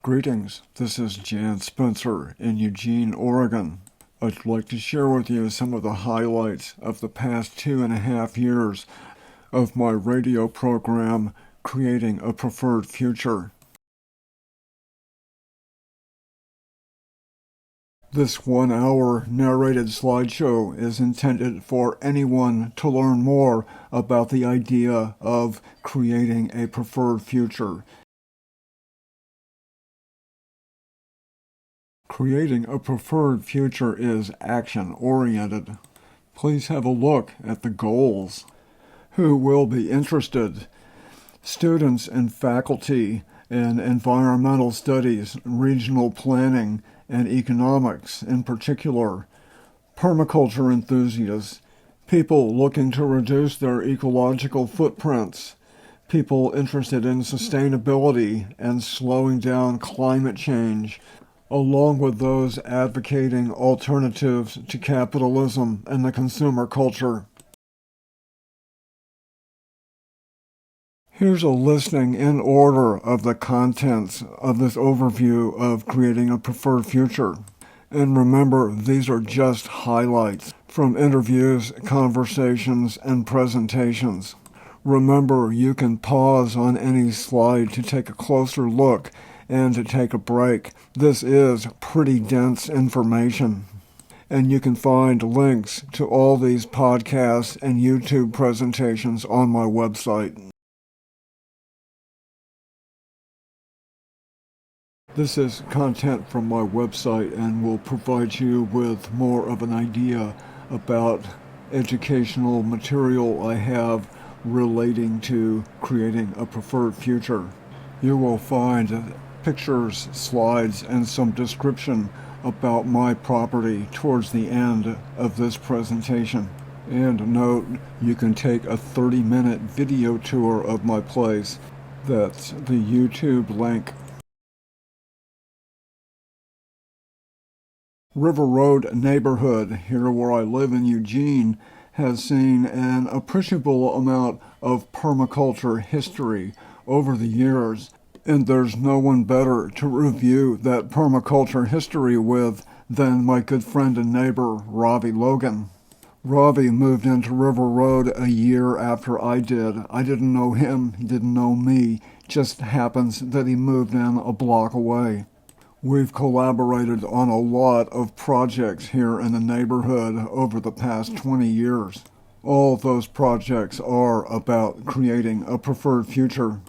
Greetings, this is Jan Spencer in Eugene, Oregon. I'd like to share with you some of the highlights of the past 2.5 years of my radio program, Creating a Preferred Future. This 1-hour narrated slideshow is intended for anyone to learn more about the idea of creating a preferred future. Creating a preferred future is action-oriented. Please have a look at the goals. Who will be interested? Students and faculty in environmental studies, regional planning, and economics in particular. Permaculture enthusiasts, people looking to reduce their ecological footprints, people interested in sustainability and slowing down climate change, along with those advocating alternatives to capitalism and the consumer culture. Here's a listing in order of the contents of this overview of creating a preferred future. And remember, these are just highlights from interviews, conversations, and presentations. Remember, you can pause on any slide to take a closer look and to take a break. This is pretty dense information. And you can find links to all these podcasts and YouTube presentations on my website. This is content from my website and will provide you with more of an idea about educational material I have relating to creating a preferred future. You will find pictures, slides, and some description about my property towards the end of this presentation. And note, you can take a 30-minute video tour of my place. That's the YouTube link. River Road neighborhood, here where I live in Eugene, has seen an appreciable amount of permaculture history over the years. And there's no one better to review that permaculture history with than my good friend and neighbor, Ravi Logan. Ravi moved into River Road a year after I did. I didn't know him, he didn't know me. Just happens that he moved in a block away. We've collaborated on a lot of projects here in the neighborhood over the past 20 years. All those projects are about creating a preferred future.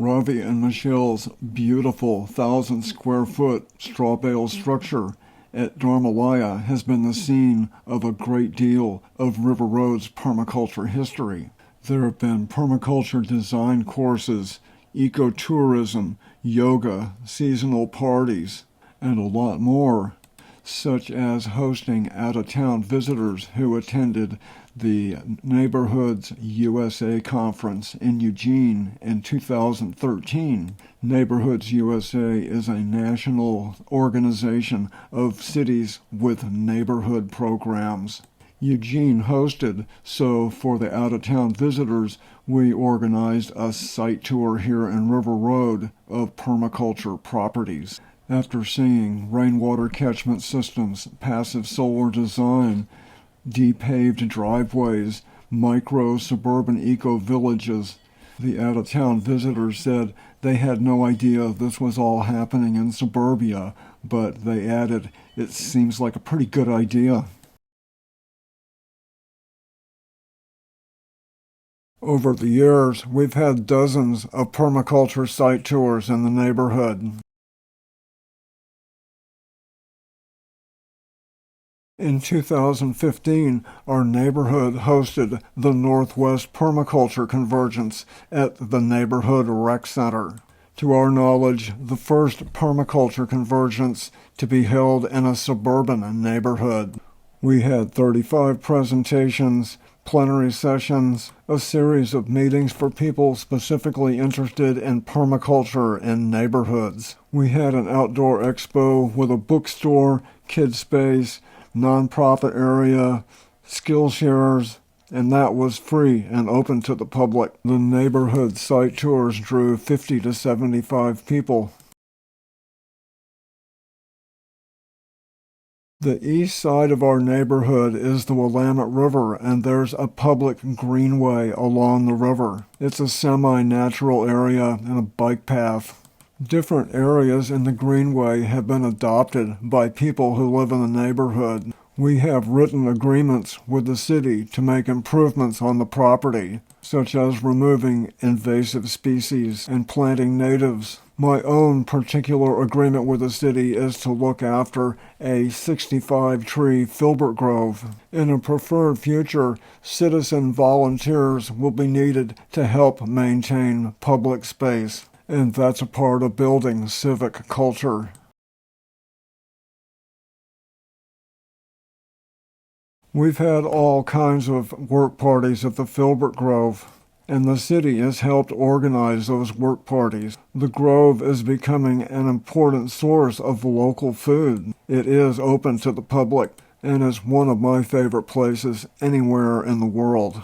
Ravi and Michelle's beautiful 1,000-square-foot straw bale structure at Dharmalaya has been the scene of a great deal of River Road's permaculture history. There have been permaculture design courses, ecotourism, yoga, seasonal parties, and a lot more, such as hosting out-of-town visitors who attended the Neighborhoods USA Conference in Eugene in 2013. Neighborhoods USA is a national organization of cities with neighborhood programs. Eugene hosted, so for the out-of-town visitors, we organized a site tour here in River Road of permaculture properties. After seeing rainwater catchment systems, passive solar design, de-paved driveways, micro-suburban eco-villages, the out-of-town visitors said they had no idea this was all happening in suburbia, but they added, it seems like a pretty good idea. Over the years, we've had dozens of permaculture site tours in the neighborhood. In 2015, our neighborhood hosted the Northwest Permaculture Convergence at the Neighborhood Rec Center. To our knowledge, the first permaculture convergence to be held in a suburban neighborhood. We had 35 presentations, plenary sessions, a series of meetings for people specifically interested in permaculture in neighborhoods. We had an outdoor expo with a bookstore, kid space, nonprofit area, skill sharers, and that was free and open to the public. The neighborhood site tours drew 50 to 75 people. The east side of our neighborhood is the Willamette River, and there's a public greenway along the river. It's a semi-natural area and a bike path. Different areas in the greenway have been adopted by people who live in the neighborhood. We have written agreements with the city to make improvements on the property, such as removing invasive species and planting natives. My own particular agreement with the city is to look after a 65-tree filbert grove. In a preferred future, citizen volunteers will be needed to help maintain public space, and that's a part of building civic culture. We've had all kinds of work parties at the Filbert Grove, and the city has helped organize those work parties. The Grove is becoming an important source of local food. It is open to the public, and is one of my favorite places anywhere in the world.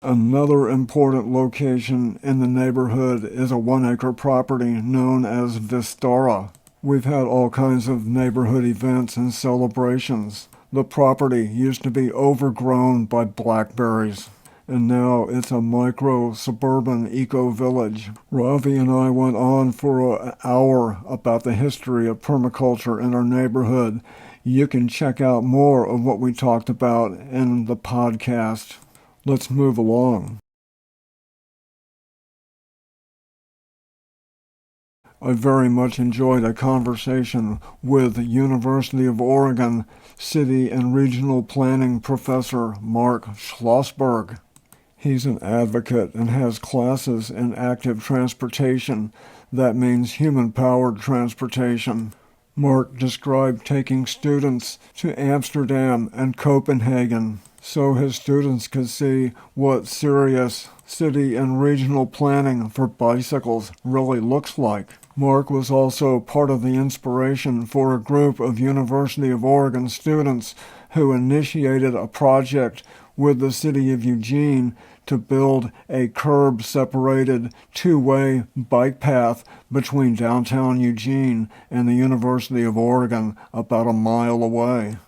Another important location in the neighborhood is a 1-acre property known as Vistara. We've had all kinds of neighborhood events and celebrations. The property used to be overgrown by blackberries, and now it's a micro-suburban eco-village. Ravi and I went on for an hour about the history of permaculture in our neighborhood. You can check out more of what we talked about in the podcast. Let's move along. I very much enjoyed a conversation with University of Oregon City and Regional Planning Professor Mark Schlossberg. He's an advocate and has classes in active transportation. That means human-powered transportation. Mark described taking students to Amsterdam and Copenhagen so his students could see what serious city and regional planning for bicycles really looks like. Mark was also part of the inspiration for a group of University of Oregon students who initiated a project with the city of Eugene to build a curb-separated two-way bike path between downtown Eugene and the University of Oregon about a mile away.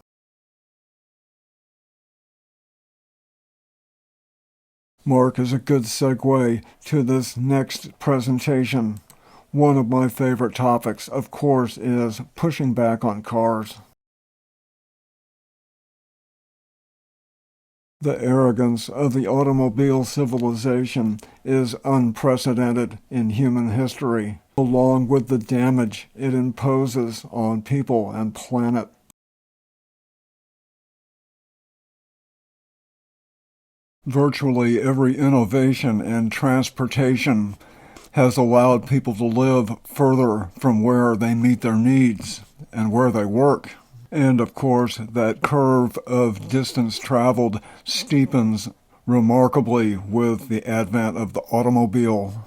Mark is a good segue to this next presentation. One of my favorite topics, of course, is pushing back on cars. The arrogance of the automobile civilization is unprecedented in human history, along with the damage it imposes on people and planet. Virtually every innovation in transportation has allowed people to live further from where they meet their needs and where they work. And of course, that curve of distance traveled steepens remarkably with the advent of the automobile.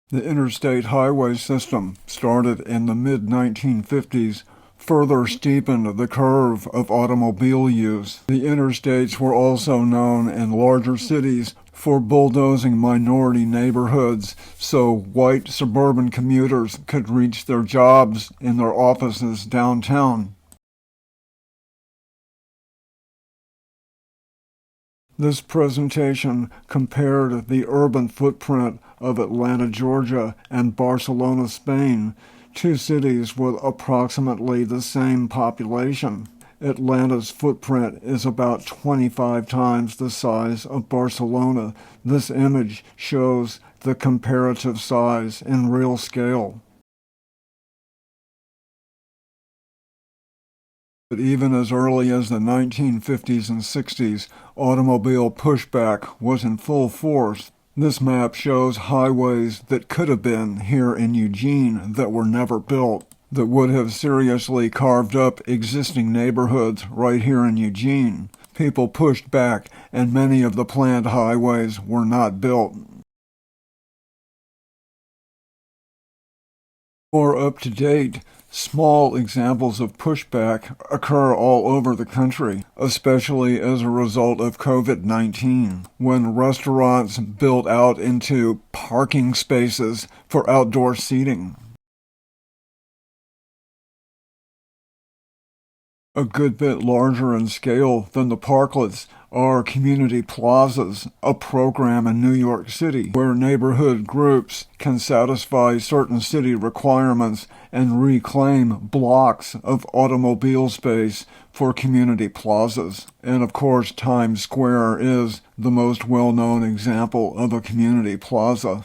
The interstate highway system started in the mid-1950s further steepened the curve of automobile use. The interstates were also known in larger cities for bulldozing minority neighborhoods so white suburban commuters could reach their jobs in their offices downtown. This presentation compared the urban footprint of Atlanta, Georgia, and Barcelona, Spain, two cities with approximately the same population. Atlanta's footprint is about 25 times the size of Barcelona. This image shows the comparative size in real scale. But even as early as the 1950s and 60s, automobile pushback was in full force. This map shows highways that could have been here in Eugene that were never built, that would have seriously carved up existing neighborhoods right here in Eugene. People pushed back, and many of the planned highways were not built. More up-to-date, small examples of pushback occur all over the country, especially as a result of COVID-19, when restaurants built out into parking spaces for outdoor seating. A good bit larger in scale than the parklets are community plazas, a program in New York City where neighborhood groups can satisfy certain city requirements and reclaim blocks of automobile space for community plazas. And of course, Times Square is the most well-known example of a community plaza.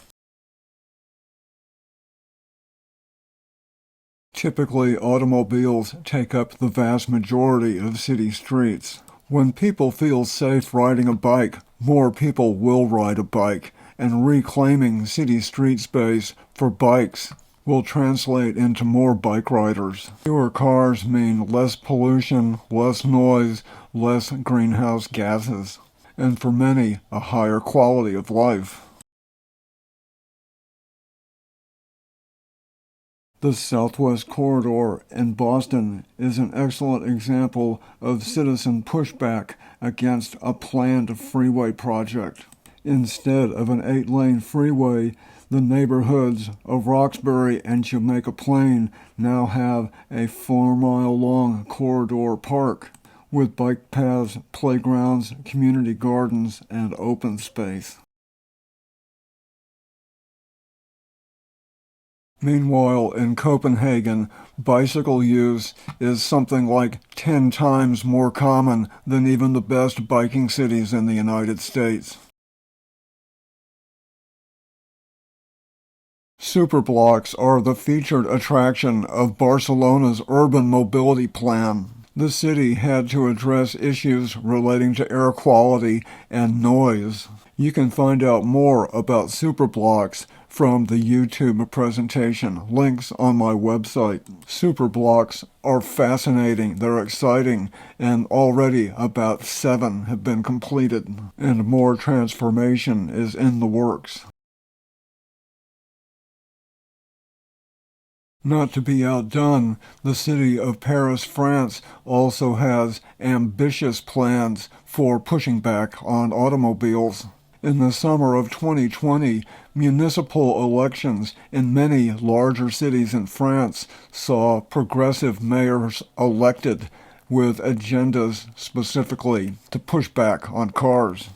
Typically, automobiles take up the vast majority of city streets. When people feel safe riding a bike, more people will ride a bike, and reclaiming city street space for bikes will translate into more bike riders. Fewer cars mean less pollution, less noise, less greenhouse gases, and for many, a higher quality of life. The Southwest Corridor in Boston is an excellent example of citizen pushback against a planned freeway project. Instead of an 8-lane freeway, the neighborhoods of Roxbury and Jamaica Plain now have a 4-mile-long corridor park with bike paths, playgrounds, community gardens, and open space. Meanwhile, in Copenhagen, bicycle use is something like 10 times more common than even the best biking cities in the United States. Superblocks are the featured attraction of Barcelona's urban mobility plan. The city had to address issues relating to air quality and noise. You can find out more about superblocks from the YouTube presentation. Links on my website. Superblocks are fascinating, they're exciting, and already about 7 have been completed, and more transformation is in the works. Not to be outdone, the city of Paris, France also has ambitious plans for pushing back on automobiles. In the summer of 2020, municipal elections in many larger cities in France saw progressive mayors elected with agendas specifically to push back on cars.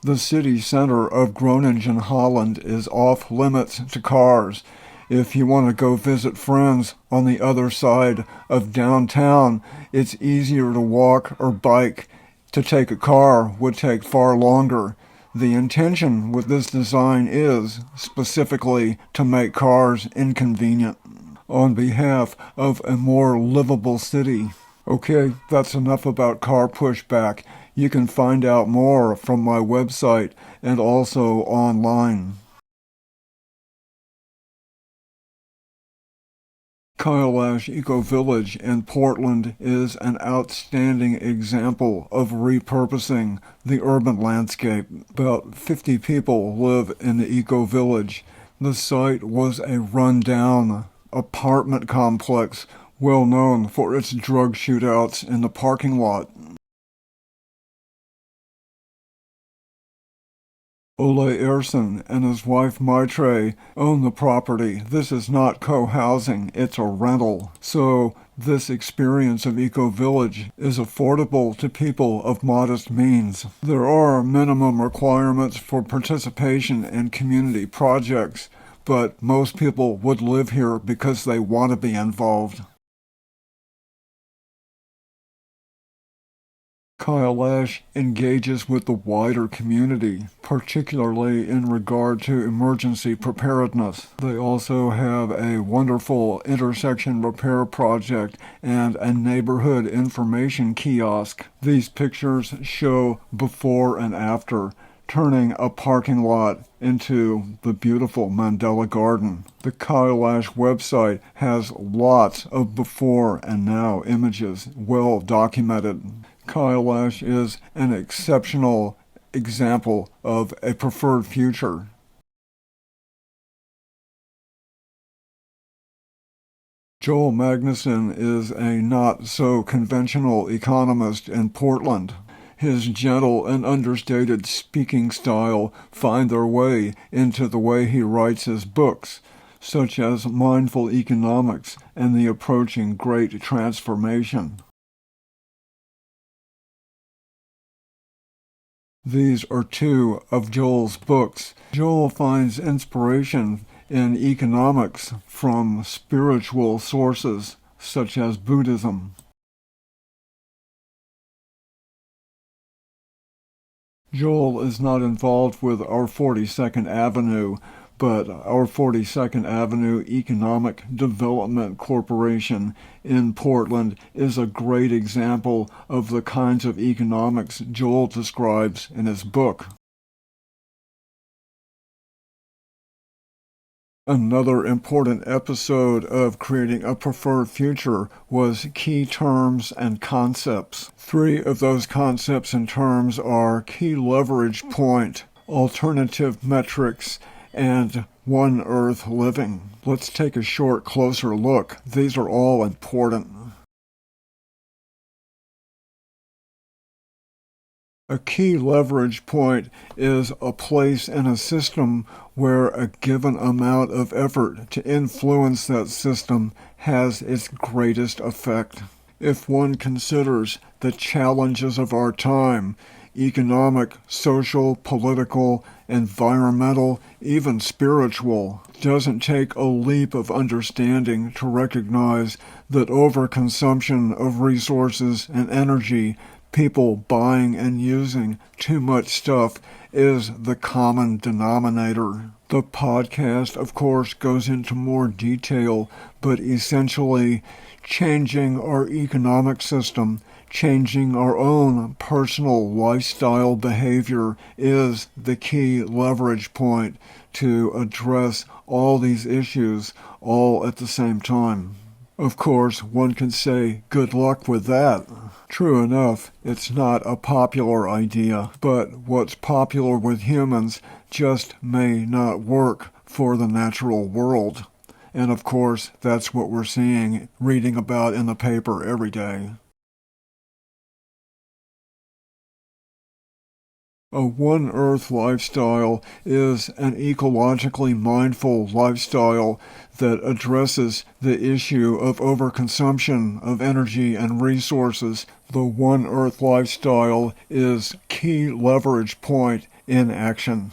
The city center of Groningen, Holland is off limits to cars. If you want to go visit friends on the other side of downtown, it's easier to walk or bike. To take a car would take far longer. The intention with this design is specifically to make cars inconvenient on behalf of a more livable city. Okay, that's enough about car pushback. You can find out more from my website and also online. Kailash Ecovillage in Portland is an outstanding example of repurposing the urban landscape. About 50 people live in the Ecovillage. The site was a run-down apartment complex well known for its drug shootouts in the parking lot. Ole Erson and his wife Maitre own the property. This is not co-housing, it's a rental. So this experience of Ecovillage is affordable to people of modest means. There are minimum requirements for participation in community projects, but most people would live here because they want to be involved. Kailash engages with the wider community, particularly in regard to emergency preparedness. They also have a wonderful intersection repair project and a neighborhood information kiosk. These pictures show before and after, turning a parking lot into the beautiful Mandela Garden. The Kailash website has lots of before and now images, well documented. Kailash is an exceptional example of a preferred future. Joel Magnuson is a not-so-conventional economist in Portland. His gentle and understated speaking style find their way into the way he writes his books, such as Mindful Economics and the Approaching Great Transformation. These are two of Joel's books. Joel finds inspiration in economics from spiritual sources, such as Buddhism. Joel is not involved with our 42nd Avenue, but our 42nd Avenue Economic Development Corporation in Portland is a great example of the kinds of economics Joel describes in his book. Another important episode of Creating a Preferred Future was key terms and concepts. 3 of those concepts and terms are key leverage point, alternative metrics, and One Earth living. Let's take a short, closer look. These are all important. A key leverage point is a place in a system where a given amount of effort to influence that system has its greatest effect. If one considers the challenges of our time, economic, social, political, environmental, even spiritual, doesn't take a leap of understanding to recognize that overconsumption of resources and energy, people buying and using too much stuff, is the common denominator. The podcast, of course, goes into more detail, but essentially, changing our economic system, changing our own personal lifestyle behavior is the key leverage point to address all these issues all at the same time. Of course, one can say, good luck with that. True enough, it's not a popular idea, but what's popular with humans just may not work for the natural world. And of course, that's what we're seeing, reading about in the paper every day. A One Earth lifestyle is an ecologically mindful lifestyle that addresses the issue of overconsumption of energy and resources. The One Earth lifestyle is key leverage point in action.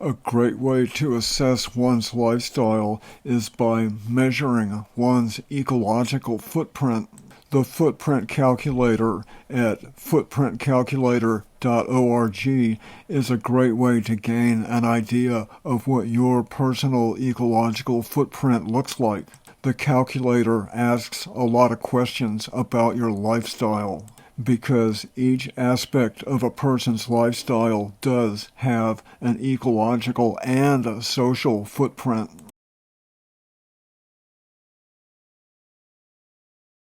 A great way to assess one's lifestyle is by measuring one's ecological footprint. The footprint calculator at footprintcalculator.org is a great way to gain an idea of what your personal ecological footprint looks like. The calculator asks a lot of questions about your lifestyle, because each aspect of a person's lifestyle does have an ecological and a social footprint.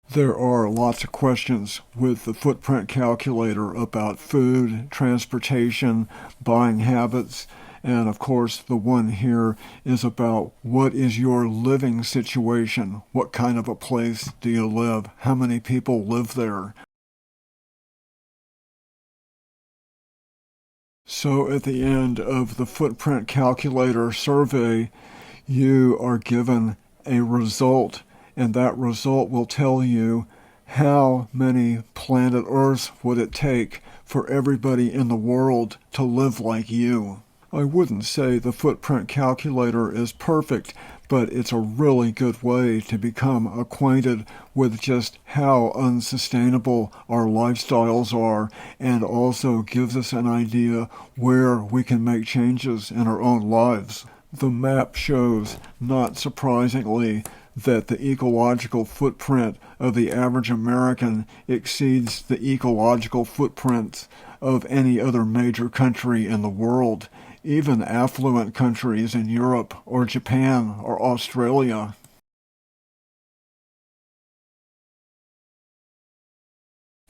There are lots of questions with the footprint calculator about food, transportation, buying habits, and of course the one here is about what is your living situation? What kind of a place do you live? How many people live there? So at the end of the footprint calculator survey, you are given a result, and that result will tell you how many planet Earths would it take for everybody in the world to live like you. I wouldn't say the footprint calculator is perfect, but it's a really good way to become acquainted with just how unsustainable our lifestyles are, and also gives us an idea where we can make changes in our own lives. The map shows, not surprisingly, that the ecological footprint of the average American exceeds the ecological footprints of any other major country in the world, even affluent countries in Europe or Japan or Australia.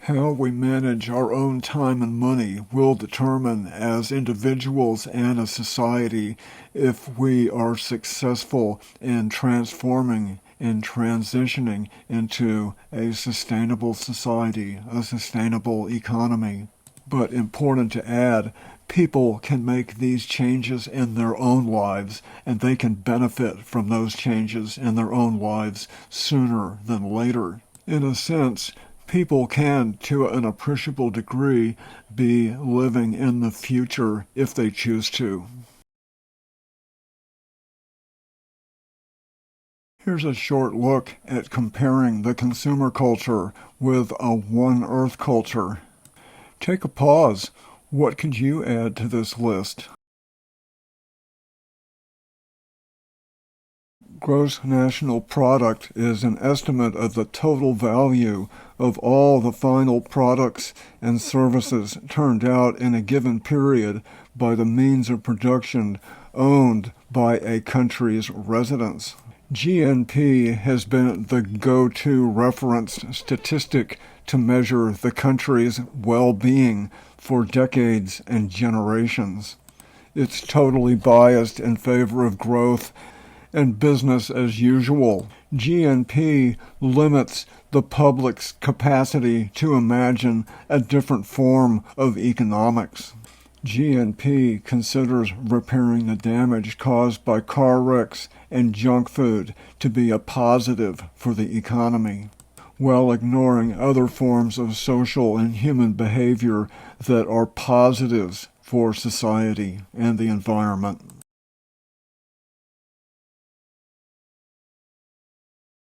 How we manage our own time and money will determine, as individuals and a society, if we are successful in transforming and transitioning into a sustainable society, a sustainable economy. But important to add, people can make these changes in their own lives, and they can benefit from those changes in their own lives sooner than later. In a sense, people can, to an appreciable degree, be living in the future if they choose to. Here's a short look at comparing the consumer culture with a One Earth culture. Take a pause. What could you add to this list? Gross national product is an estimate of the total value of all the final products and services turned out in a given period by the means of production owned by a country's residents. GNP has been the go-to reference statistic to measure the country's well-being for decades and generations. It's totally biased in favor of growth and business as usual. GNP limits the public's capacity to imagine a different form of economics. GNP considers repairing the damage caused by car wrecks and junk food to be a positive for the economy, while ignoring other forms of social and human behavior that are positives for society and the environment.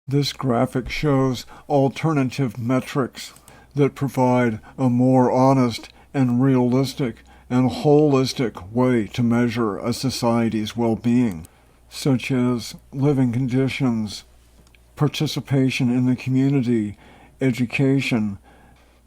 This graphic shows alternative metrics that provide a more honest and realistic and holistic way to measure a society's well-being, such as living conditions, participation in the community, education,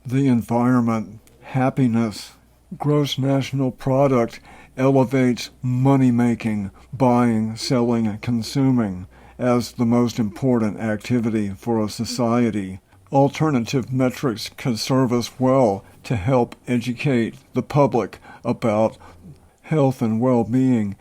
the environment, happiness. Gross national product elevates money-making, buying, selling, and consuming as the most important activity for a society. Alternative metrics can serve us well to help educate the public about health and well-being,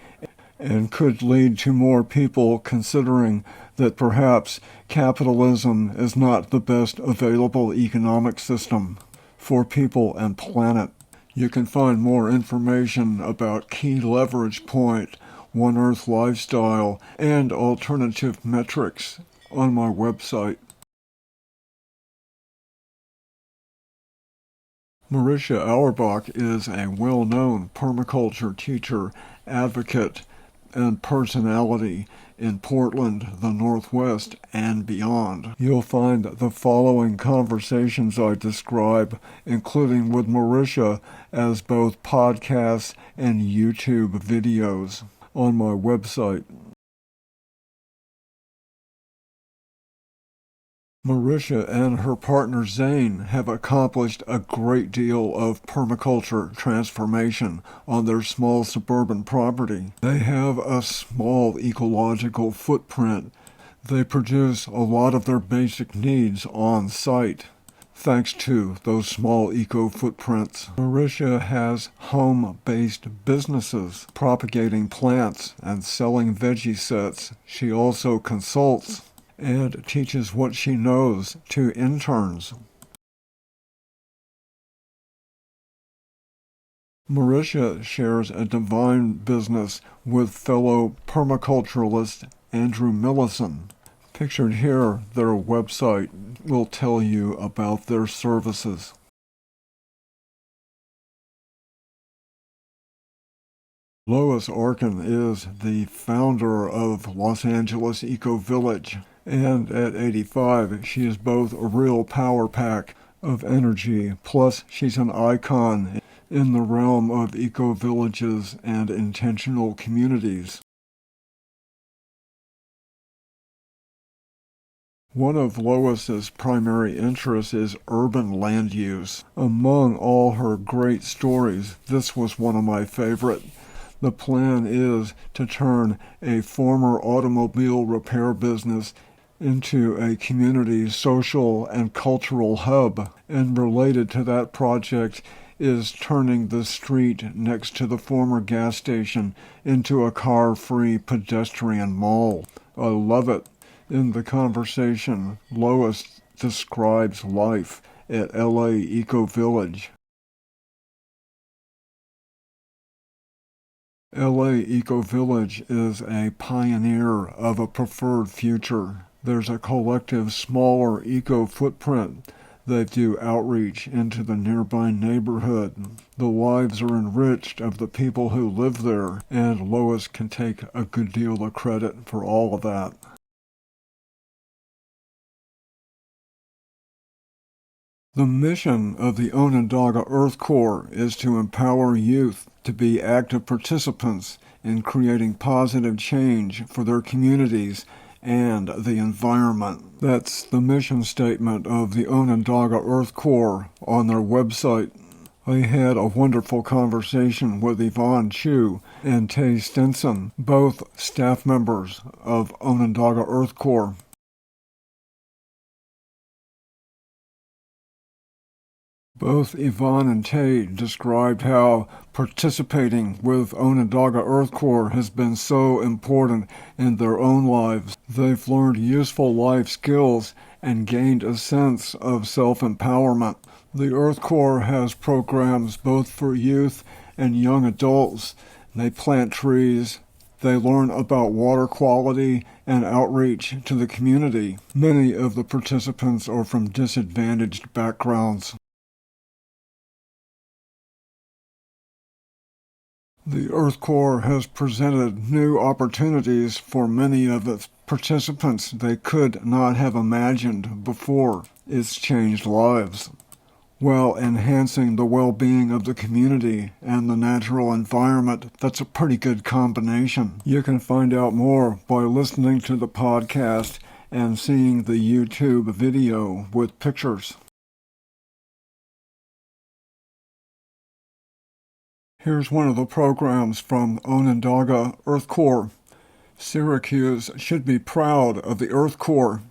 and could lead to more people considering that perhaps capitalism is not the best available economic system for people and planet. You can find more information about key leverage point, One Earth lifestyle, and alternative metrics on my website. Marisha Auerbach is a well-known permaculture teacher, advocate, and personality in Portland, the Northwest, and beyond. You'll find the following conversations I describe, including with Marisha, as both podcasts and YouTube videos on my website. Marisha and her partner Zane have accomplished a great deal of permaculture transformation on their small suburban property. They have a small ecological footprint. They produce a lot of their basic needs on site, thanks to those small eco-footprints. Marisha has home-based businesses propagating plants and selling veggie sets. She also consults and teaches what she knows to interns. Marisha shares a divine business with fellow permaculturalist Andrew Millison. Pictured here, their website will tell you about their services. Lois Arkin is the founder of Los Angeles Ecovillage, and at 85, she is both a real power pack of energy, plus she's an icon in the realm of ecovillages and intentional communities. One of Lois's primary interests is urban land use. Among all her great stories, this was one of my favorite. The plan is to turn a former automobile repair business into a community social and cultural hub. And related to that project is turning the street next to the former gas station into a car-free pedestrian mall. I love it. In the conversation, Lois describes life at LA Ecovillage. LA Ecovillage is a pioneer of a preferred future. There's a collective smaller eco-footprint. They do outreach into the nearby neighborhood. The lives are enriched of the people who live there, and Lois can take a good deal of credit for all of that. The mission of the Onondaga Earth Corps is to empower youth to be active participants in creating positive change for their communities and the environment. That's the mission statement of the Onondaga Earth Corps on their website. I had a wonderful conversation with Yvonne Chu and Tay Stinson, both staff members of Onondaga Earth Corps. Both Yvonne and Tay described how participating with Onondaga Earth Corps has been so important in their own lives. They've learned useful life skills and gained a sense of self-empowerment. The Earth Corps has programs both for youth and young adults. They plant trees. They learn about water quality and outreach to the community. Many of the participants are from disadvantaged backgrounds. The Earth Corps has presented new opportunities for many of its participants they could not have imagined before. It's changed lives, while enhancing the well-being of the community and the natural environment. That's a pretty good combination. You can find out more by listening to the podcast and seeing the YouTube video with pictures. Here's one of the programs from Onondaga Earth Corps. Syracuse should be proud of the Earth Corps.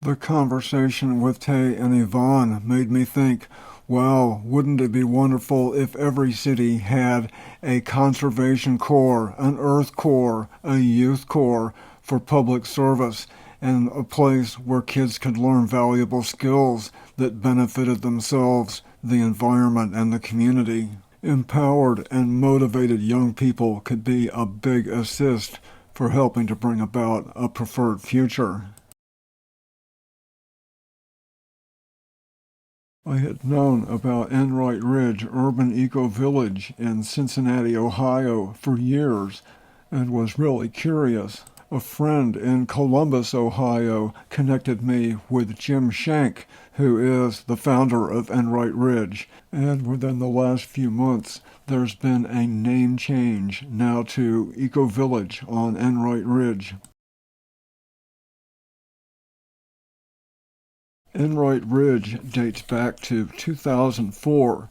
The conversation with Tay and Yvonne made me think, wow, wouldn't it be wonderful if every city had a conservation corps, an Earth Corps, a youth corps for public service, and a place where kids could learn valuable skills that benefited themselves, the environment, and the community. Empowered and motivated young people could be a big assist for helping to bring about a preferred future. I had known about Enright Ridge Urban Ecovillage in Cincinnati, Ohio for years and was really curious. A friend in Columbus, Ohio, connected me with Jim Shank, who is the founder of Enright Ridge. And within the last few months, there's been a name change now to Ecovillage on Enright Ridge. Enright Ridge dates back to 2004.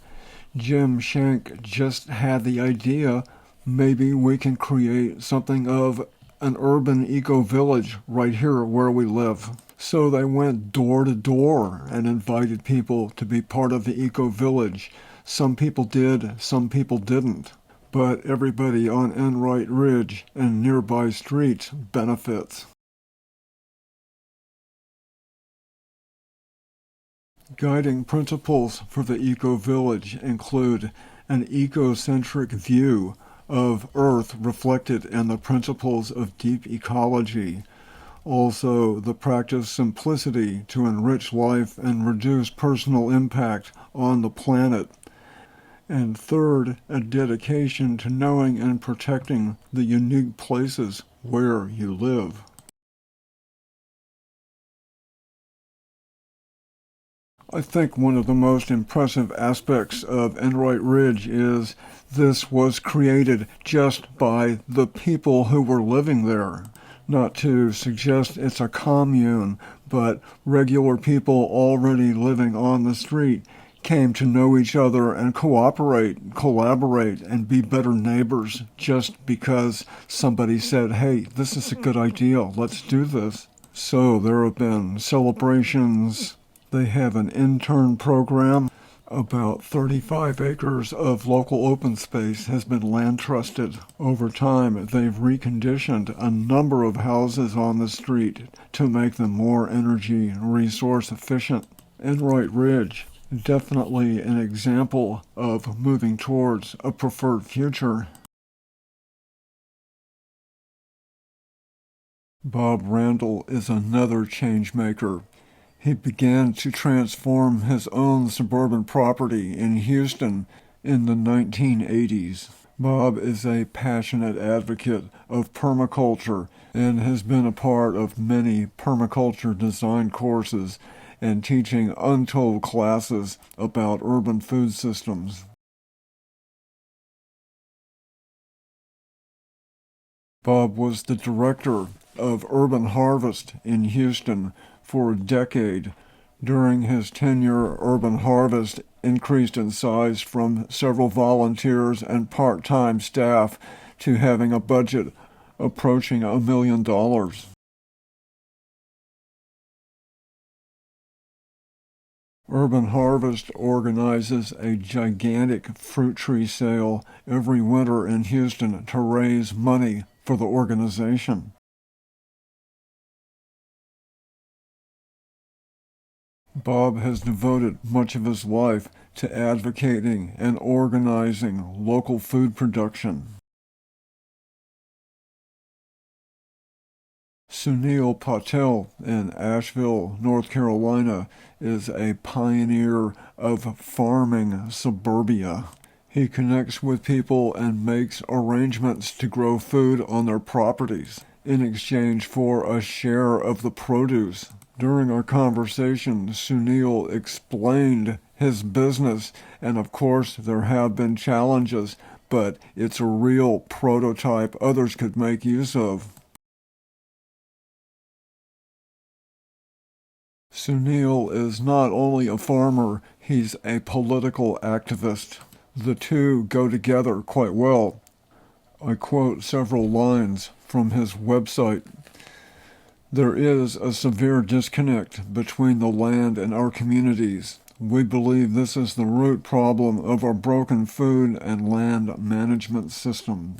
Jim Shank just had the idea, maybe we can create something of an urban eco-village right here where we live. So they went door to door and invited people to be part of the eco-village. Some people did, some people didn't. But everybody on Enright Ridge and nearby streets benefits. Guiding principles for the eco-village include an ecocentric view of Earth reflected in the principles of deep ecology. Also, the practice simplicity to enrich life and reduce personal impact on the planet. And third, a dedication to knowing and protecting the unique places where you live. I think one of the most impressive aspects of Enright Ridge is this was created just by the people who were living there. Not to suggest it's a commune, but regular people already living on the street came to know each other and cooperate, collaborate, and be better neighbors just because somebody said, hey, this is a good idea, let's do this. So there have been celebrations. They have an intern program. About 35 acres of local open space has been land trusted. Over time, they've reconditioned a number of houses on the street to make them more energy and resource efficient. Enright Ridge, definitely an example of moving towards a preferred future. Bob Randall is another change maker. He began to transform his own suburban property in Houston in the 1980s. Bob is a passionate advocate of permaculture and has been a part of many permaculture design courses and teaching untold classes about urban food systems. Bob was the director of Urban Harvest in Houston for a decade. During his tenure, Urban Harvest increased in size from several volunteers and part-time staff to having a budget approaching $1 million. Urban Harvest organizes a gigantic fruit tree sale every winter in Houston to raise money for the organization. Bob has devoted much of his life to advocating and organizing local food production. Sunil Patel in Asheville, North Carolina, is a pioneer of farming suburbia. He connects with people and makes arrangements to grow food on their properties in exchange for a share of the produce. During our conversation, Sunil explained his business, and of course there have been challenges, but it's a real prototype others could make use of. Sunil is not only a farmer, he's a political activist. The two go together quite well. I quote several lines from his website. There is a severe disconnect between the land and our communities. We believe this is the root problem of our broken food and land management system.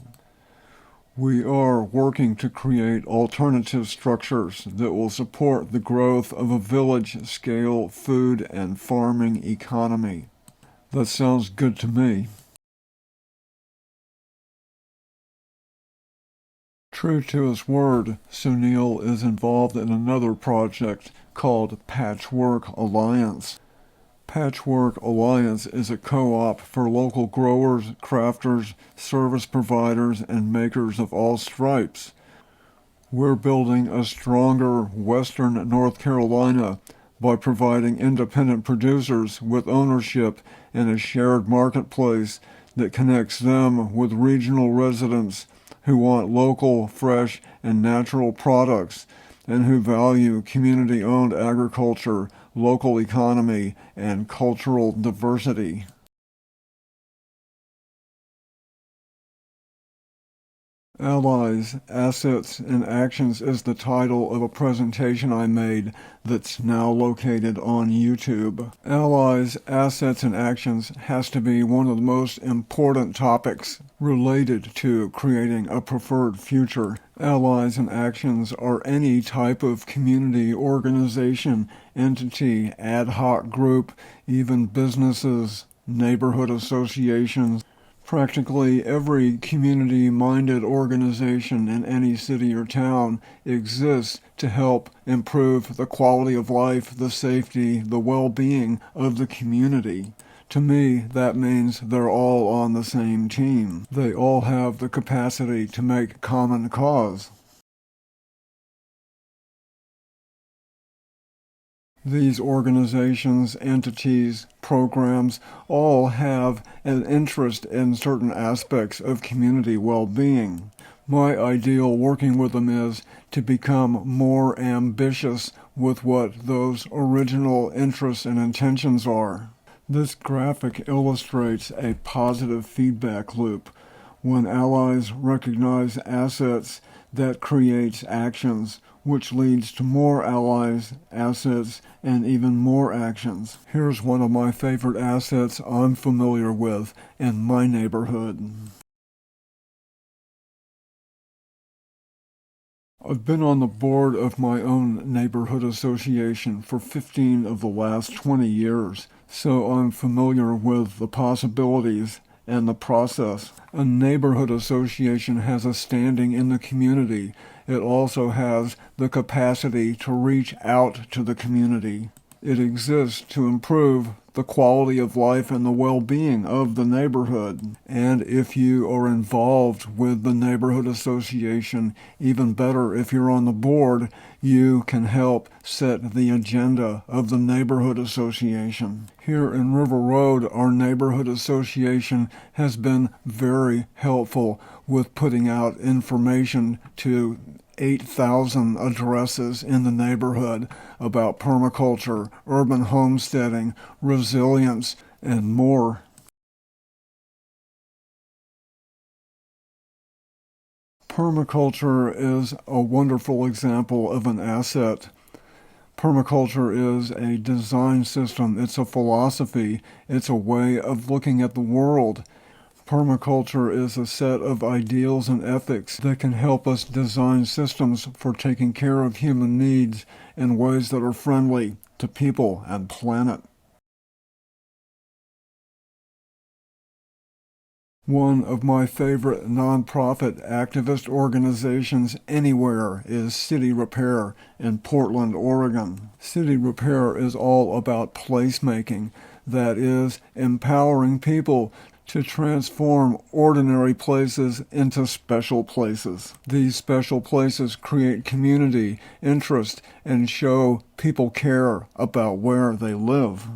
We are working to create alternative structures that will support the growth of a village-scale food and farming economy. That sounds good to me. True to his word, Sunil is involved in another project called Patchwork Alliance. Patchwork Alliance is a co-op for local growers, crafters, service providers, and makers of all stripes. We're building a stronger Western North Carolina by providing independent producers with ownership in a shared marketplace that connects them with regional residents who want local, fresh, and natural products, and who value community-owned agriculture, local economy, and cultural diversity. Allies, Assets, and Actions is the title of a presentation I made that's now located on YouTube. Allies, Assets, and Actions has to be one of the most important topics related to creating a preferred future. Allies and actions are any type of community, organization, entity, ad hoc group, even businesses, neighborhood associations. Practically every community-minded organization in any city or town exists to help improve the quality of life, the safety, the well-being of the community. To me, that means they're all on the same team. They all have the capacity to make common cause. These organizations, entities, programs all have an interest in certain aspects of community well-being. My ideal working with them is to become more ambitious with what those original interests and intentions are. This graphic illustrates a positive feedback loop. When allies recognize assets, that creates actions, which leads to more allies, assets, and even more actions. Here's one of my favorite assets I'm familiar with in my neighborhood. I've been on the board of my own neighborhood association for 15 of the last 20 years, so I'm familiar with the possibilities and the process. A neighborhood association has a standing in the community. It also has the capacity to reach out to the community. It exists to improve the quality of life and the well-being of the neighborhood. And if you are involved with the neighborhood association, even better if you're on the board, you can help set the agenda of the neighborhood association. Here in River Road, our neighborhood association has been very helpful with putting out information to 8,000 addresses in the neighborhood about permaculture, urban homesteading, resilience, and more. Permaculture is a wonderful example of an asset. Permaculture is a design system. It's a philosophy. It's a way of looking at the world. Permaculture is a set of ideals and ethics that can help us design systems for taking care of human needs in ways that are friendly to people and planet. One of my favorite nonprofit activist organizations anywhere is City Repair in Portland, Oregon. City Repair is all about placemaking, that is, empowering people to transform ordinary places into special places. These special places create community, interest, and show people care about where they live.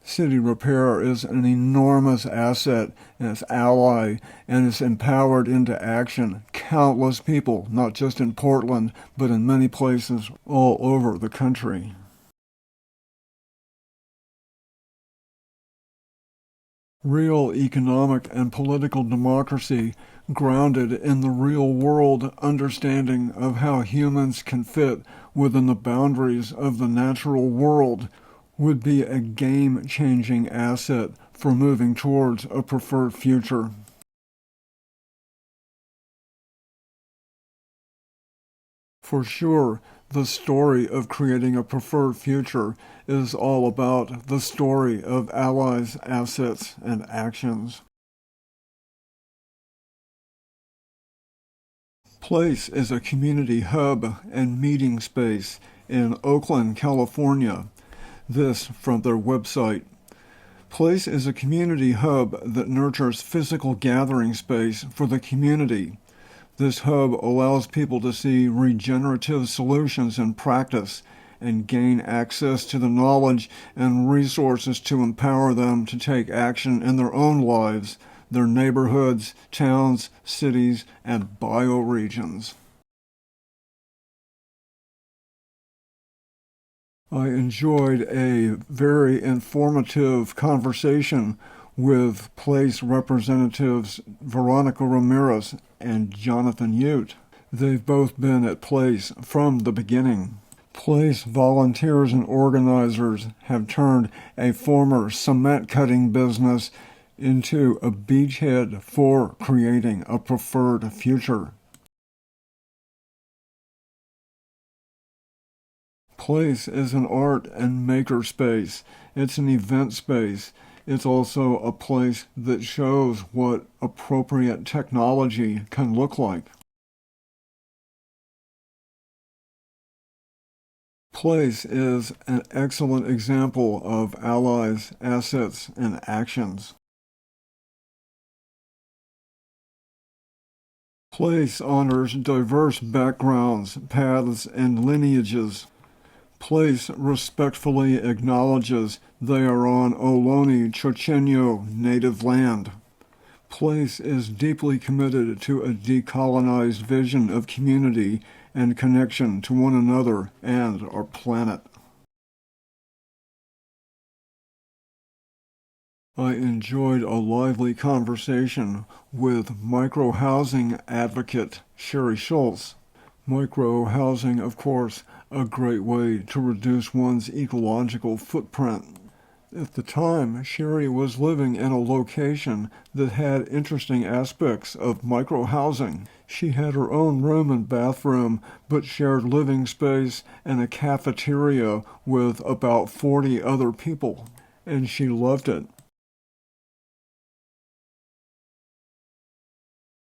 City Repair is an enormous asset and its ally, and it's empowered into action countless people, not just in Portland, but in many places all over the country. Real economic and political democracy grounded in the real world understanding of how humans can fit within the boundaries of the natural world would be a game-changing asset for moving towards a preferred future. For sure, the story of creating a preferred future is all about the story of allies, assets, and actions. Place is a community hub and meeting space in Oakland, California. This from their website. Place is a community hub that nurtures physical gathering space for the community. This hub allows people to see regenerative solutions in practice and gain access to the knowledge and resources to empower them to take action in their own lives, their neighborhoods, towns, cities, and bioregions. I enjoyed a very informative conversation with Place representatives Veronica Ramirez and Jonathan Ute. They've both been at Place from the beginning. Place volunteers and organizers have turned a former cement-cutting business into a beachhead for creating a preferred future. Place is an art and maker space. It's an event space. It's also a place that shows what appropriate technology can look like. Place is an excellent example of allies, assets, and actions. Place honors diverse backgrounds, paths, and lineages. Place respectfully acknowledges they are on Ohlone Chochenyo native land. Place is deeply committed to a decolonized vision of community and connection to one another and our planet. I enjoyed a lively conversation with micro-housing advocate Sherry Schultz. Micro-housing, of course, a great way to reduce one's ecological footprint. At the time, Sherry was living in a location that had interesting aspects of micro-housing. She had her own room and bathroom, but shared living space and a cafeteria with about 40 other people, and she loved it.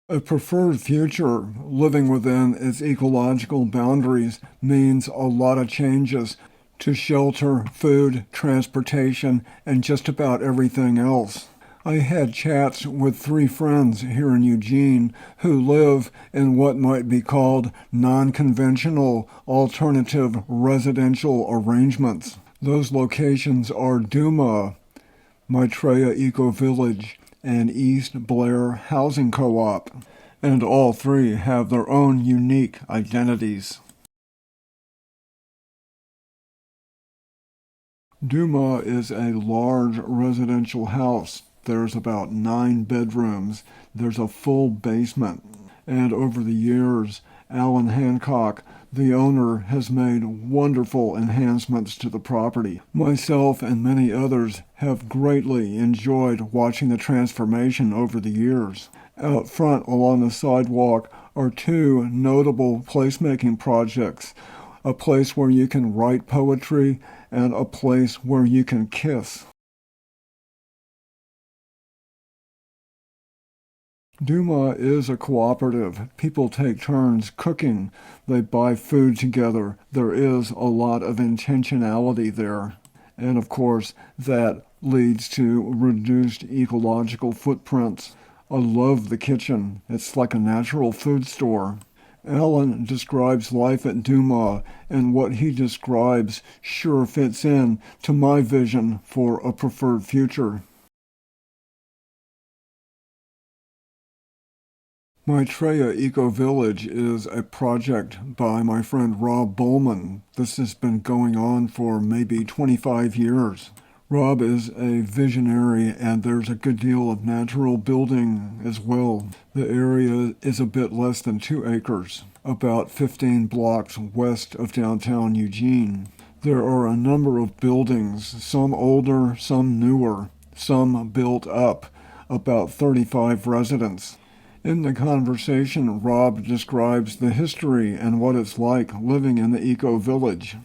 A preferred future, living within its ecological boundaries, means a lot of changes to shelter, food, transportation, and just about everything else. I had chats with 3 friends here in Eugene who live in what might be called non-conventional alternative residential arrangements. Those locations are Duma, Maitreya Ecovillage, and East Blair Housing Co-op, and all 3 have their own unique identities. Duma is a large residential house. There's about 9 bedrooms. There's a full basement. And over the years, Alan Hancock, the owner, has made wonderful enhancements to the property. Myself and many others have greatly enjoyed watching the transformation over the years. Out front along the sidewalk are 2 notable placemaking projects, a place where you can write poetry and a place where you can kiss. Duma is a cooperative. People take turns cooking. They buy food together. There is a lot of intentionality there. And of course, that leads to reduced ecological footprints. I love the kitchen. It's like a natural food store. Alan describes life at Duma, and what he describes sure fits in to my vision for a preferred future. Maitreya Ecovillage is a project by my friend Rob Bowman. This has been going on for maybe 25 years. Rob is a visionary, and there's a good deal of natural building as well. The area is a bit less than 2 acres, about 15 blocks west of downtown Eugene. There are a number of buildings, some older, some newer, some built up, about 35 residents. In the conversation, Rob describes the history and what it's like living in the eco-village.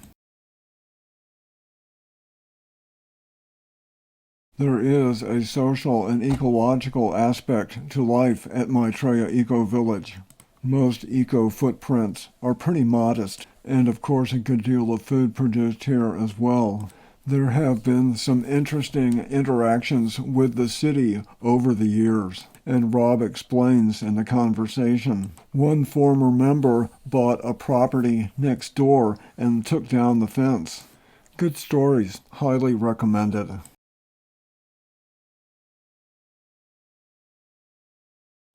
There is a social and ecological aspect to life at Maitreya Eco-Village. Most eco-footprints are pretty modest, and of course a good deal of food produced here as well. There have been some interesting interactions with the city over the years, and Rob explains in the conversation. One former member bought a property next door and took down the fence. Good stories, highly recommended.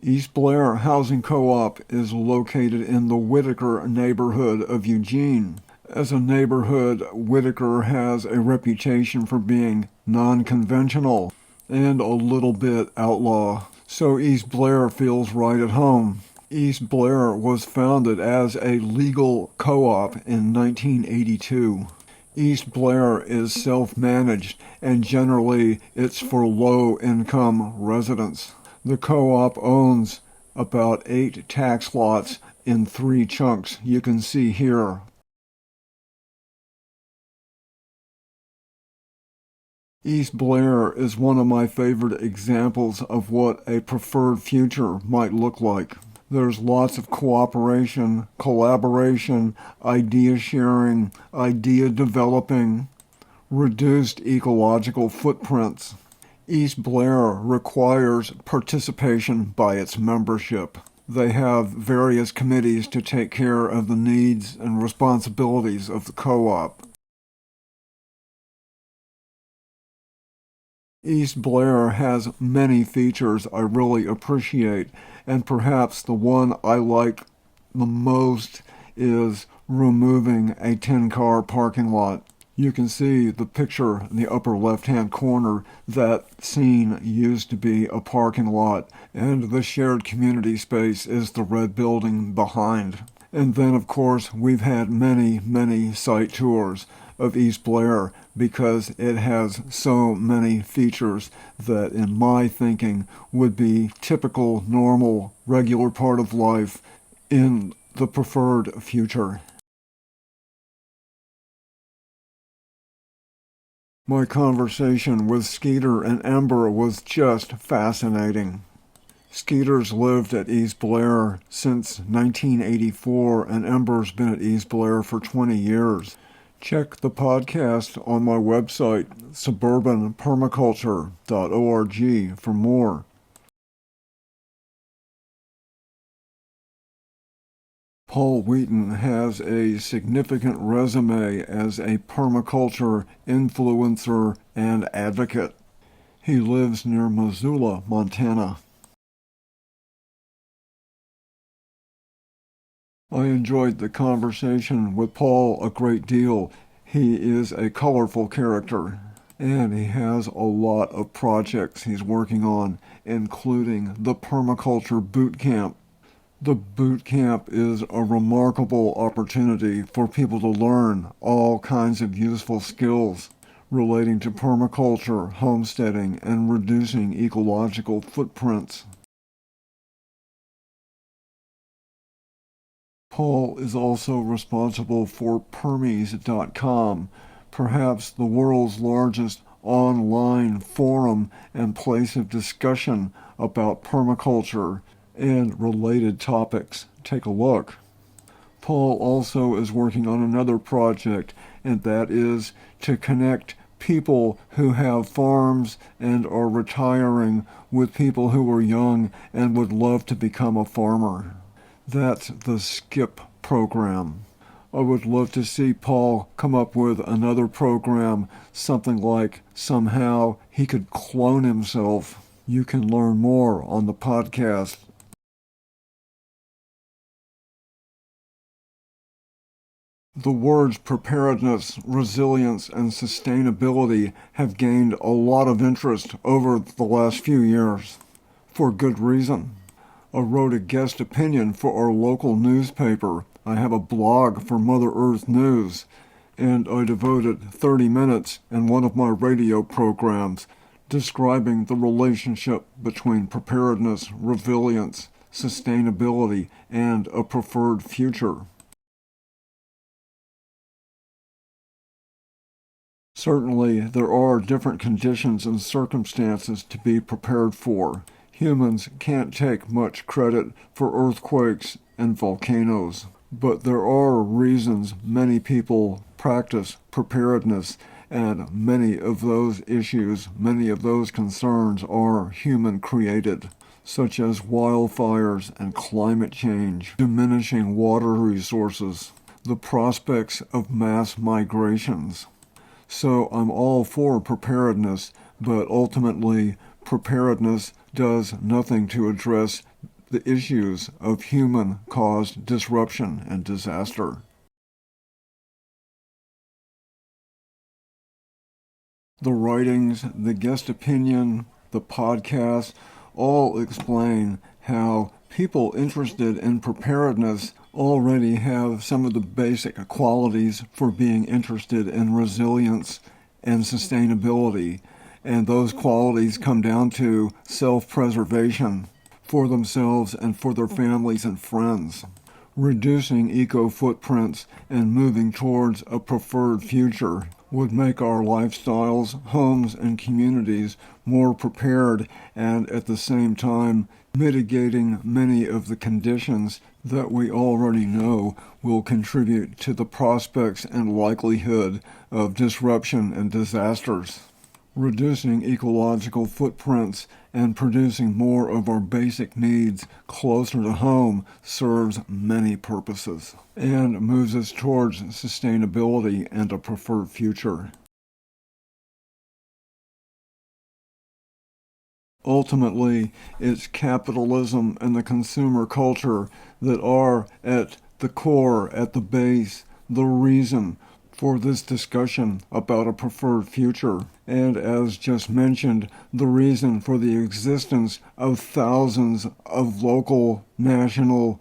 East Blair Housing Co-op is located in the Whitaker neighborhood of Eugene. As a neighborhood, Whitaker has a reputation for being non-conventional and a little bit outlaw, so East Blair feels right at home. East Blair was founded as a legal co-op in 1982. East Blair is self-managed, and generally it's for low-income residents. The co-op owns about 8 tax lots in 3 chunks you can see here. East Blair is one of my favorite examples of what a preferred future might look like. There's lots of cooperation, collaboration, idea sharing, idea developing, reduced ecological footprints. East Blair requires participation by its membership. They have various committees to take care of the needs and responsibilities of the co-op. East Blair has many features I really appreciate, and perhaps the one I like the most is removing a 10-car parking lot. You can see the picture in the upper left-hand corner. That scene used to be a parking lot, and the shared community space is the red building behind. And then, of course, we've had many site tours of East Blair because it has so many features that, in my thinking, would be typical, normal, regular part of life in the preferred future. My conversation with Skeeter and Ember was just fascinating. Skeeter's lived at East Blair since 1984, and Ember's been at East Blair for 20 years. Check the podcast on my website, suburbanpermaculture.org, for more. Paul Wheaton has a significant resume as a permaculture influencer and advocate. He lives near Missoula, Montana. I enjoyed the conversation with Paul a great deal. He is a colorful character, and he has a lot of projects he's working on, including the Permaculture Boot Camp. The boot camp is a remarkable opportunity for people to learn all kinds of useful skills relating to permaculture, homesteading, and reducing ecological footprints. Paul is also responsible for Permies.com, perhaps the world's largest online forum and place of discussion about permaculture and related topics. Take a look. Paul also is working on another project, and that is to connect people who have farms and are retiring with people who are young and would love to become a farmer. That's the SKIP program. I would love to see Paul come up with another program, something like somehow he could clone himself. You can learn more on the podcast. The words preparedness, resilience, and sustainability have gained a lot of interest over the last few years, for good reason. I wrote a guest opinion for our local newspaper. I have a blog for Mother Earth News, and I devoted 30 minutes in one of my radio programs describing the relationship between preparedness, resilience, sustainability, and a preferred future. Certainly, there are different conditions and circumstances to be prepared for. Humans can't take much credit for earthquakes and volcanoes, but there are reasons many people practice preparedness, and many of those issues, many of those concerns are human-created, such as wildfires and climate change, diminishing water resources, the prospects of mass migrations. So I'm all for preparedness, but ultimately preparedness does nothing to address the issues of human-caused disruption and disaster. The writings, the guest opinion, the podcast all explain how people interested in preparedness already have some of the basic qualities for being interested in resilience and sustainability, and those qualities come down to self-preservation for themselves and for their families and friends, reducing eco-footprints and moving towards a preferred future would make our lifestyles, homes, and communities more prepared, and at the same time mitigating many of the conditions that we already know will contribute to the prospects and likelihood of disruption and disasters. Reducing ecological footprints and producing more of our basic needs closer to home serves many purposes and moves us towards sustainability and a preferred future. Ultimately, it's capitalism and the consumer culture that are at the core, at the base, the reason for this discussion about a preferred future, and as just mentioned, the reason for the existence of thousands of local, national,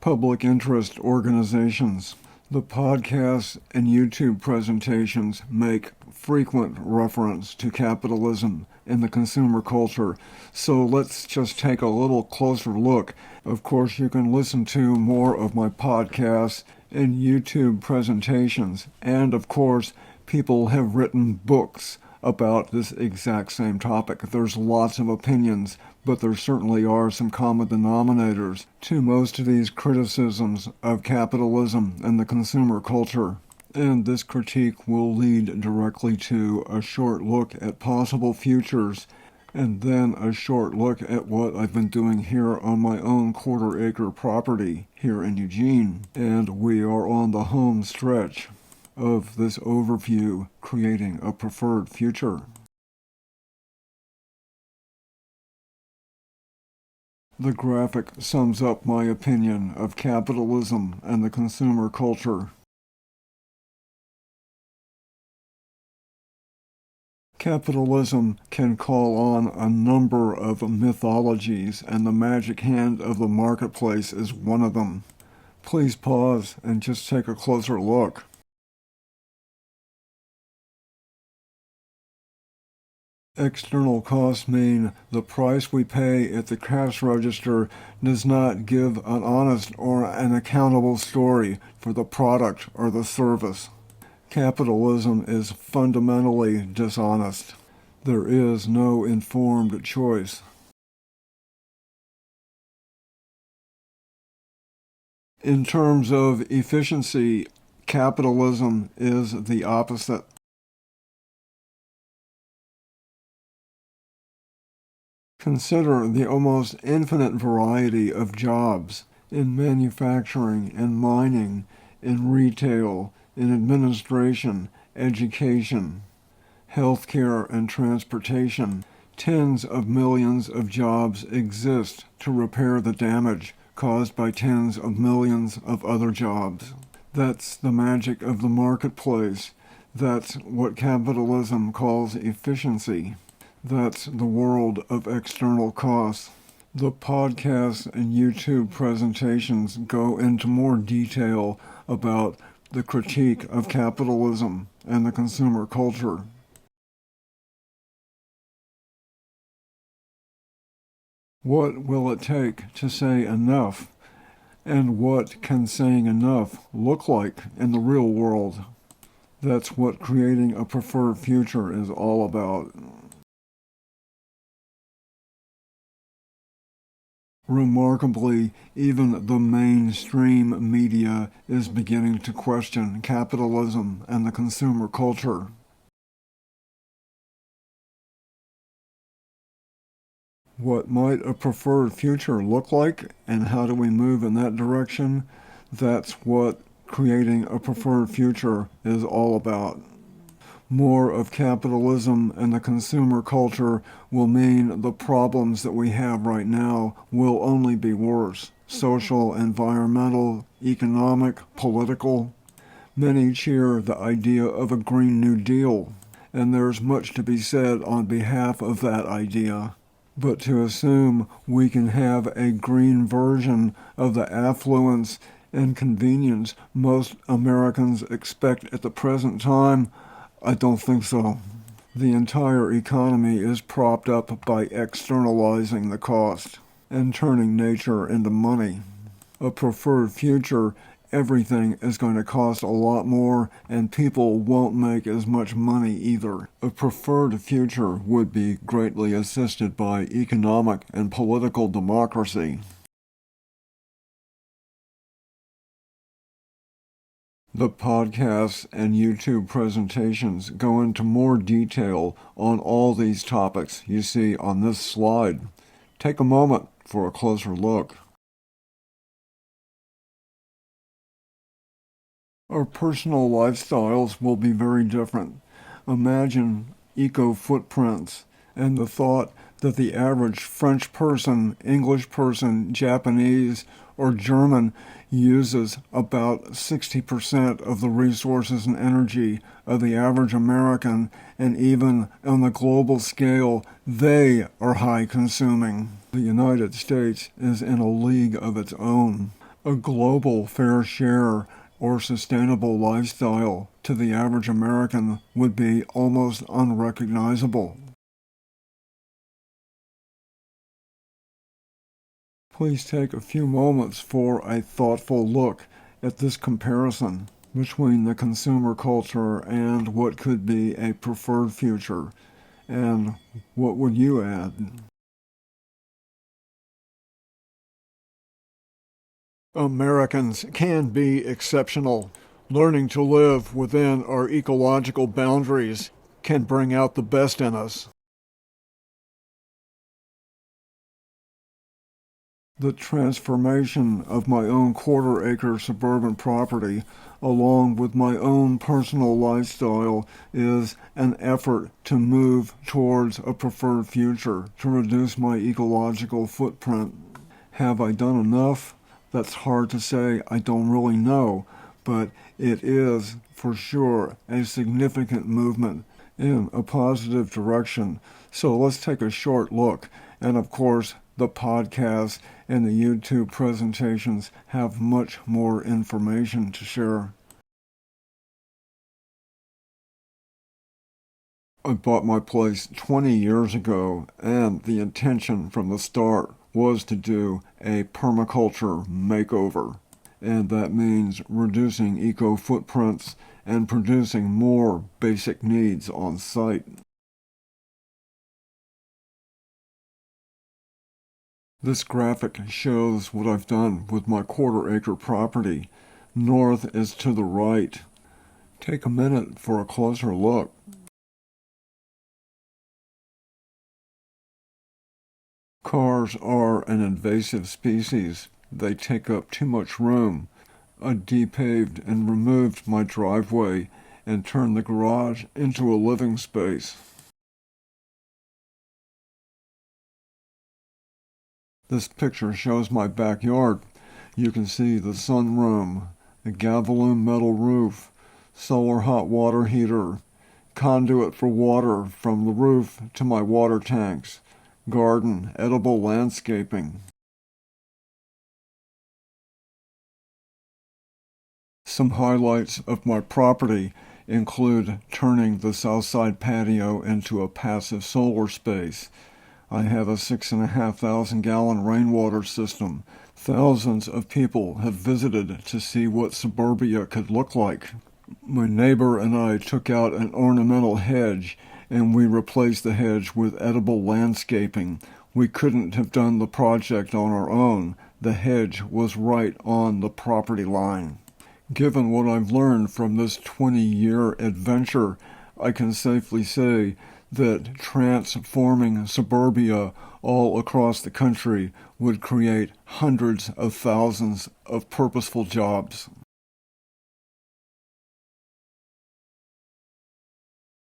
public interest organizations. The podcasts and YouTube presentations make frequent reference to capitalism and the consumer culture, so let's just take a little closer look. Of course, you can listen to more of my podcasts and YouTube presentations, and of course, people have written books about this exact same topic. There's lots of opinions, but there certainly are some common denominators to most of these criticisms of capitalism and the consumer culture. And this critique will lead directly to a short look at possible futures, and then a short look at what I've been doing here on my own quarter-acre property here in Eugene. And we are on the home stretch of this overview, creating a preferred future. The graphic sums up my opinion of capitalism and the consumer culture. Capitalism can call on a number of mythologies, and the magic hand of the marketplace is one of them. Please pause and just take a closer look. External costs mean the price we pay at the cash register does not give an honest or an accountable story for the product or the service. Capitalism is fundamentally dishonest. There is no informed choice. In terms of efficiency, capitalism is the opposite. Consider the almost infinite variety of jobs in manufacturing and mining, in retail, in administration, education, healthcare, and transportation. Tens of millions of jobs exist to repair the damage caused by tens of millions of other jobs. That's the magic of the marketplace. That's what capitalism calls efficiency. That's the world of external costs. The podcasts and YouTube presentations go into more detail about the critique of capitalism and the consumer culture. What will it take to say enough? And what can saying enough look like in the real world? That's what creating a preferred future is all about. Remarkably, even the mainstream media is beginning to question capitalism and the consumer culture. What might a preferred future look like, and how do we move in that direction? That's what creating a preferred future is all about. More of capitalism and the consumer culture will mean the problems that we have right now will only be worse. Social, environmental, economic, political. Many cheer the idea of a Green New Deal, and there's much to be said on behalf of that idea. But to assume we can have a green version of the affluence and convenience most Americans expect at the present time, I don't think so. The entire economy is propped up by externalizing the cost and turning nature into money. A preferred future, everything is going to cost a lot more, and people won't make as much money either. A preferred future would be greatly assisted by economic and political democracy. The podcasts and YouTube presentations go into more detail on all these topics you see on this slide. Take a moment for a closer look. Our personal lifestyles will be very different. Imagine eco-footprints and the thought that the average French person, English person, Japanese, or German uses about 60% of the resources and energy of the average American, and even on the global scale, they are high consuming. The United States is in a league of its own. A global fair share or sustainable lifestyle to the average American would be almost unrecognizable. Please take a few moments for a thoughtful look at this comparison between the consumer culture and what could be a preferred future. And what would you add? Americans can be exceptional. Learning to live within our ecological boundaries can bring out the best in us. The transformation of my own quarter-acre suburban property, along with my own personal lifestyle, is an effort to move towards a preferred future, to reduce my ecological footprint. Have I done enough? That's hard to say. I don't really know, but it is, for sure, a significant movement in a positive direction. So let's take a short look. And of course, the podcast and the YouTube presentations have much more information to share. I bought my place 20 years ago, and the intention from the start was to do a permaculture makeover. And that means reducing eco footprints and producing more basic needs on site. This graphic shows what I've done with my quarter-acre property. North is to the right. Take a minute for a closer look. Cars are an invasive species. They take up too much room. I depaved and removed my driveway and turned the garage into a living space. This picture shows my backyard. You can see the sunroom, the galvalume metal roof, solar hot water heater, conduit for water from the roof to my water tanks, garden, edible landscaping. Some highlights of my property include turning the south side patio into a passive solar space. I have a 6,500 gallon rainwater system. Thousands of people have visited to see what suburbia could look like. My neighbor and I took out an ornamental hedge, and we replaced the hedge with edible landscaping. We couldn't have done the project on our own. The hedge was right on the property line. Given what I've learned from this 20-year adventure, I can safely say that transforming suburbia all across the country would create hundreds of thousands of purposeful jobs.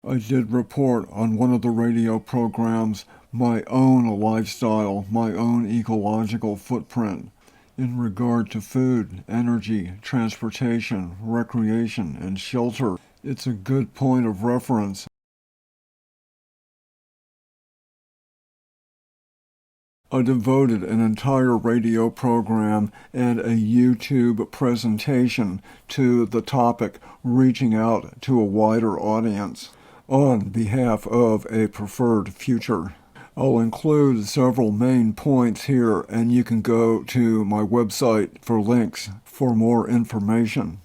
I did report on one of the radio programs my own lifestyle, my own ecological footprint in regard to food, energy, transportation, recreation, and shelter. It's a good point of reference. I devoted an entire radio program and a YouTube presentation to the topic reaching out to a wider audience on behalf of a preferred future. I'll include several main points here, and you can go to my website for links for more information.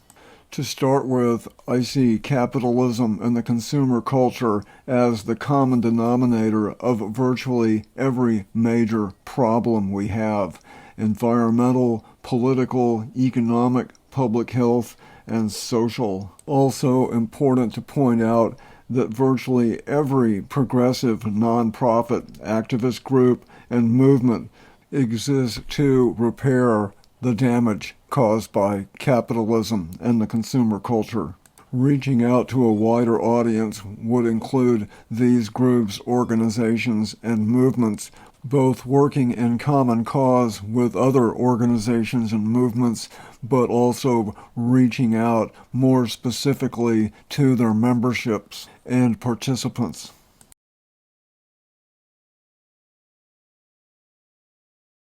To start with, I see capitalism and the consumer culture as the common denominator of virtually every major problem we have: environmental, political, economic, public health, and social. Also important to point out that virtually every progressive nonprofit, activist group, and movement exists to repair the damage caused by capitalism and the consumer culture. Reaching out to a wider audience would include these groups, organizations, and movements both working in common cause with other organizations and movements, but also reaching out more specifically to their memberships and participants.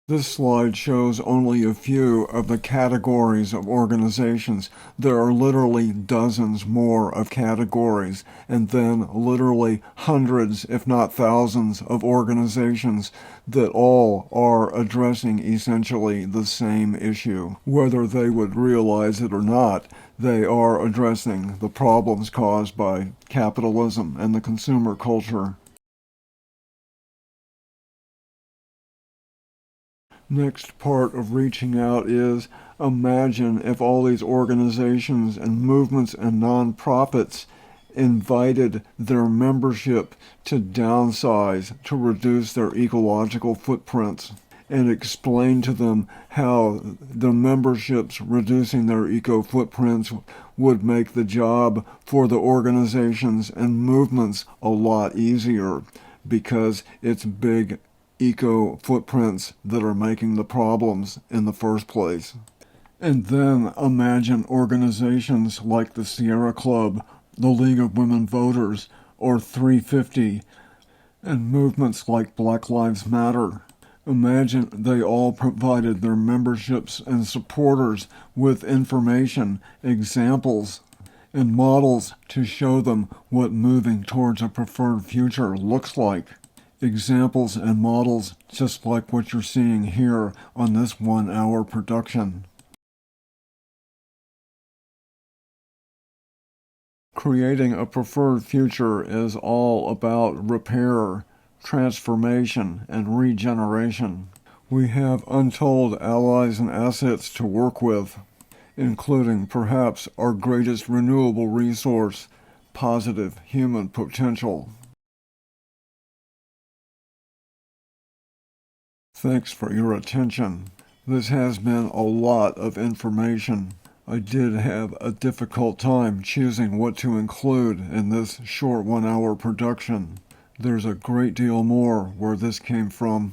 This slide shows only a few of the categories of organizations. There are literally dozens more of categories, and then literally hundreds, if not thousands, of organizations that all are addressing essentially the same issue. Whether they would realize it or not, they are addressing the problems caused by capitalism and the consumer culture. Next part of reaching out is imagine if all these organizations and movements and nonprofits invited their membership to downsize, to reduce their ecological footprints, and explain to them how the memberships reducing their eco footprints would make the job for the organizations and movements a lot easier, because it's big eco footprints that are making the problems in the first place. And then imagine organizations like the Sierra Club, the League of Women Voters, or 350, and movements like Black Lives Matter. Imagine they all provided their memberships and supporters with information, examples, and models to show them what moving towards a preferred future looks like. Examples and models just like what you're seeing here on this 1-hour production. Creating a preferred future is all about repair, transformation, and regeneration. We have untold allies and assets to work with, including perhaps our greatest renewable resource, positive human potential. Thanks for your attention. This has been a lot of information. I did have a difficult time choosing what to include in this short 1-hour production. There's a great deal more where this came from.